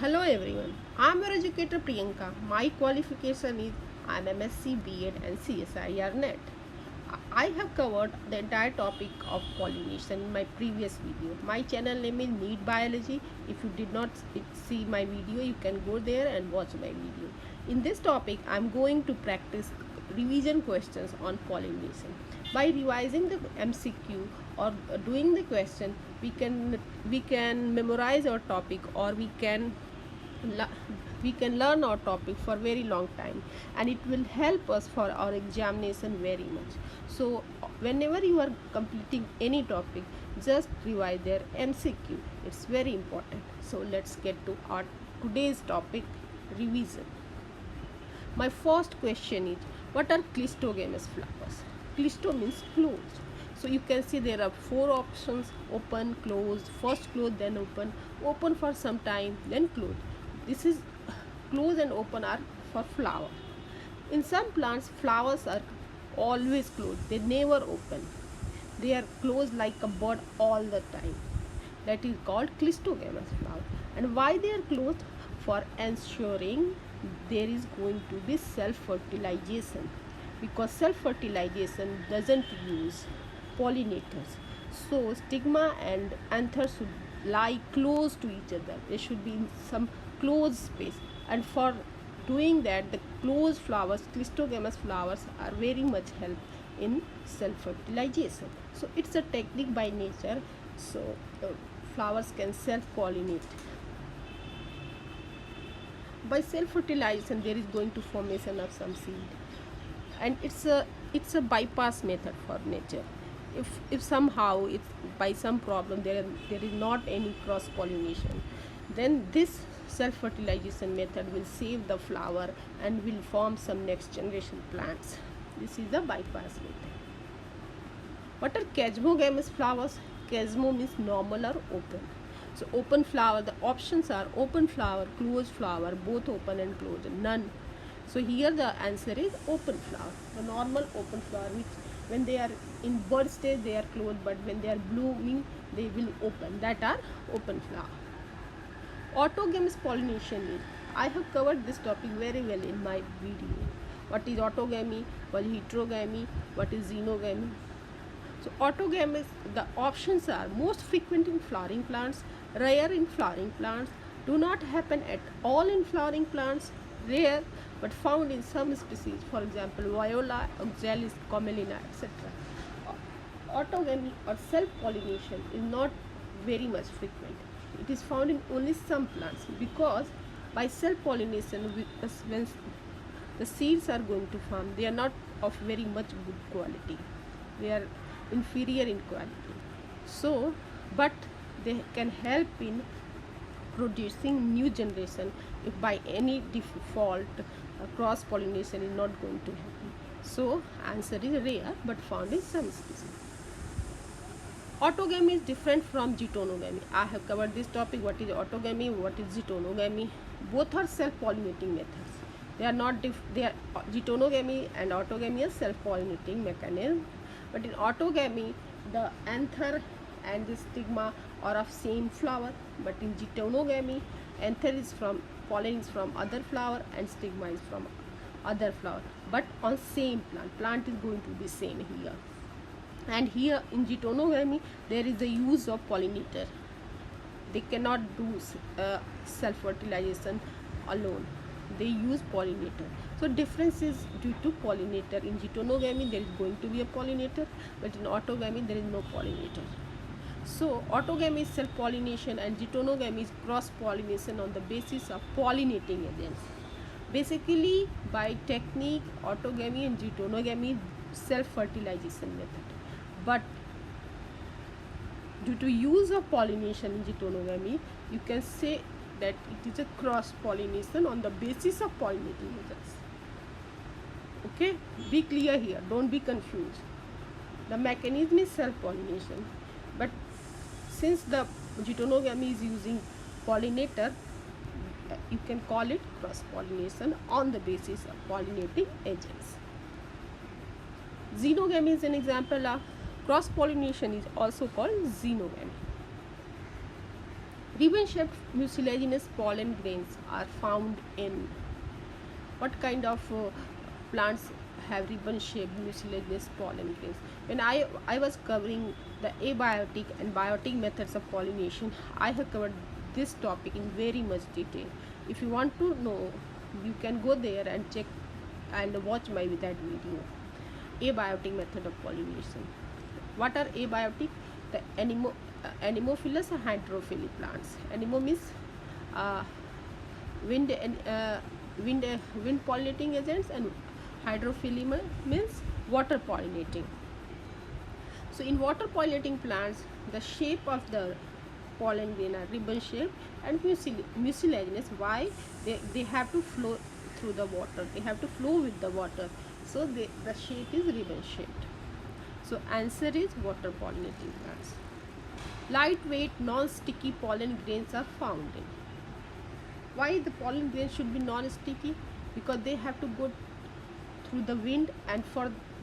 Hello everyone, I am your educator Priyanka. My qualification is I'm MSc B.Ed and CSIR NET. I have covered the entire topic of pollination in my previous video. My channel name is Need Biology. If you did not see my video, you can go there and watch my video. In this topic, I am going to practice revision questions on pollination. By revising the MCQ or doing the question, we can memorize our topic, or we can learn our topic for very long time, and it will help us for our examination very much. So whenever you are completing any topic, just revise their MCQ. It's very important. So let's get to our today's topic, revision. My first question is, what are clistogamous flowers? Clisto means closed. So you can see there are four options: open, closed, first closed, then open, open for some time, then closed. This is close and open are for flower. In some plants, flowers are always closed, they never open. They are closed like a bud all the time. That is called clistogamous flower. And why they are closed? For ensuring there is going to be self-fertilization, because self-fertilization doesn't use pollinators. So stigma and anther should lie close to each other. They should be in some closed space, and for doing that, the closed flowers, clistogamous flowers, are very much help in self-fertilization. So it's a technique by nature. So flowers can self-pollinate. By self-fertilization, there is going to formation of some seed, and it's a bypass method for nature. If somehow it's by some problem there is not any cross pollination, then this self fertilization method will save the flower and will form some next generation plants. This is the bypass method. What are chasmogamous flowers? Chasmo means normal or open. So open flower, the options are open flower, closed flower, both open and closed, none. So here the answer is open flower, the normal open flower, which when they are in bud stage they are closed, but when they are blooming they will open. That are open flower. Autogamous pollination is, I have covered this topic very well in my video. What is autogamy, what is heterogamy, what is xenogamy? So autogamous, the options are most frequent in flowering plants, rare in flowering plants, do not happen at all in flowering plants, rare but found in some species, for example Viola, Oxalis, Commelina, etc. Autogamy or self-pollination is not very much frequent. It is found in only some plants, because by self-pollination, when the seeds are going to form, they are not of very much good quality. They are inferior in quality. So, but they can help in producing new generation if by any default cross pollination is not going to happen. So answer is rare but found in some species. Autogamy is different from geitonogamy. I have covered this topic. What is autogamy, what is geitonogamy? Both are self-pollinating methods. They are not they are geitonogamy and autogamy are self-pollinating mechanism. But in autogamy, the anther and the stigma are of same flower. But in geitonogamy, anther is from pollen is from other flower and stigma is from other flower. But on same plant. Plant is going to be same here. And here in geitonogamy, there is the use of pollinator. They cannot do self-fertilization alone. They use pollinator. So difference is due to pollinator. In geitonogamy there is going to be a pollinator, but in autogamy there is no pollinator. So autogamy is self-pollination and geitonogamy is cross-pollination on the basis of pollinating agents. Basically, by technique, autogamy and geitonogamy self-fertilization method. But due to use of pollination in geitonogamy, you can say that it is a cross-pollination on the basis of pollinating agents. Okay, be clear here, don't be confused. The mechanism is self-pollination, but since the geitonogamy is using pollinator, you can call it cross-pollination on the basis of pollinating agents. Xenogamy is an example of cross-pollination, is also called xenogamy. Ribbon shaped mucilaginous pollen grains are found in what kind of plants have ribbon shaped mucilaginous pollen grains. When I was covering the abiotic and biotic methods of pollination, I have covered this topic in very much detail. If you want to know, you can go there and check and watch that video. Abiotic method of pollination. What are abiotic? The anemophilous and hydrophily plants. Anemo means uh, wind and wind pollinating agents, and hydrophily means water pollinating. So in water pollinating plants, the shape of the pollen grain are ribbon shaped and mucilaginous. Why? They have to flow through the water, they have to flow with the water, so the shape is ribbon shaped. So answer is water pollinating plants. Lightweight non-sticky pollen grains are found in. Why the pollen grains should be non-sticky? Because they have to go through the wind, and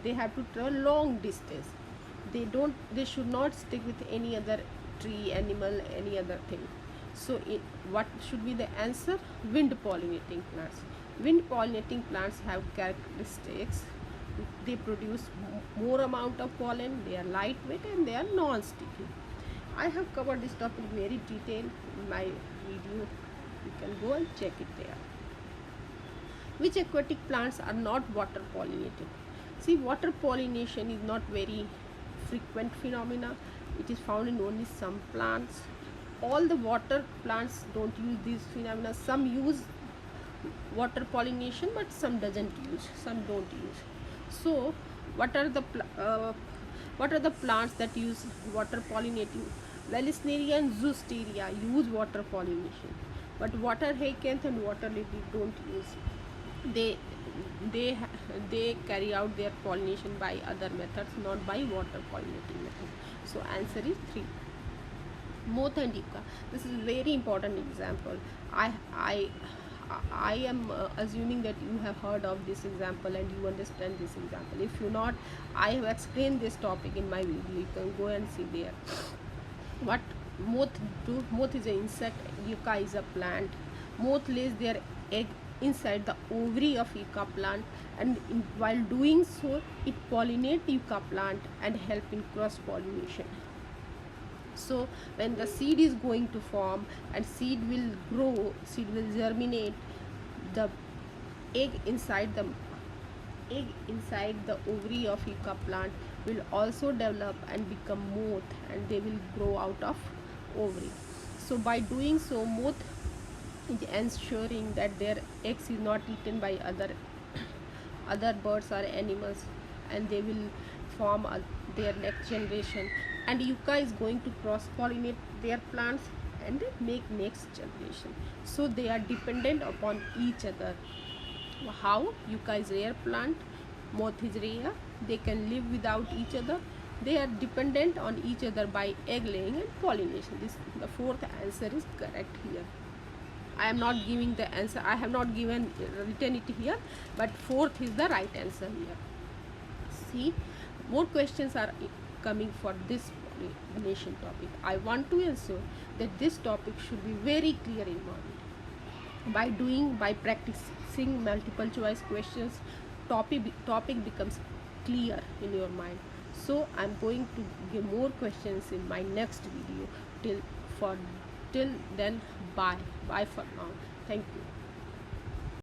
they have to travel long distance. They should not stick with any other tree, animal, any other thing. So what should be the answer? Wind pollinating plants. Wind pollinating plants have characteristics. They produce more amount of pollen, they are lightweight, and they are non-sticky. I have covered this topic in very detail in my video. You can go and check it there. Which aquatic plants are not water pollinated? See, water pollination is not very frequent phenomena. It is found in only some plants. All the water plants don't use these phenomena. Some use water pollination, but some don't use. So what are the plants that use water pollinating? Valisneria and Zoosteria use water pollination, but water hyacinth and water lily don't use. They carry out their pollination by other methods, not by water pollinating method. So answer is 3. Moth and yucca. This is a very important example. I am assuming that you have heard of this example and you understand this example. If you not, I have explained this topic in my video. You can go and see there. What moth do? Moth is an insect, yucca is a plant. Moth lays their egg inside the ovary of yucca plant, and while doing so, it pollinates yucca plant and help in cross pollination. So when the seed is going to form and seed will grow, seed will germinate, the egg inside the ovary of yucca plant will also develop and become moth, and they will grow out of ovary. So by doing so, moth is ensuring that their eggs is not eaten by other birds or animals, and they will form their next generation, and yucca is going to cross pollinate their plants and make next generation. So they are dependent upon each other. How? Yucca is rare plant, moth is rare, they can live without each other. They are dependent on each other by egg laying and pollination. The fourth answer is correct here. I am not giving the answer, I have not written it here, but fourth is the right answer here. See, more questions are coming for this pollination topic. I want to ensure that this topic should be very clear in mind. By practicing multiple choice questions, topic becomes clear in your mind. So I'm going to give more questions in my next video. Till then, bye for now. Thank you.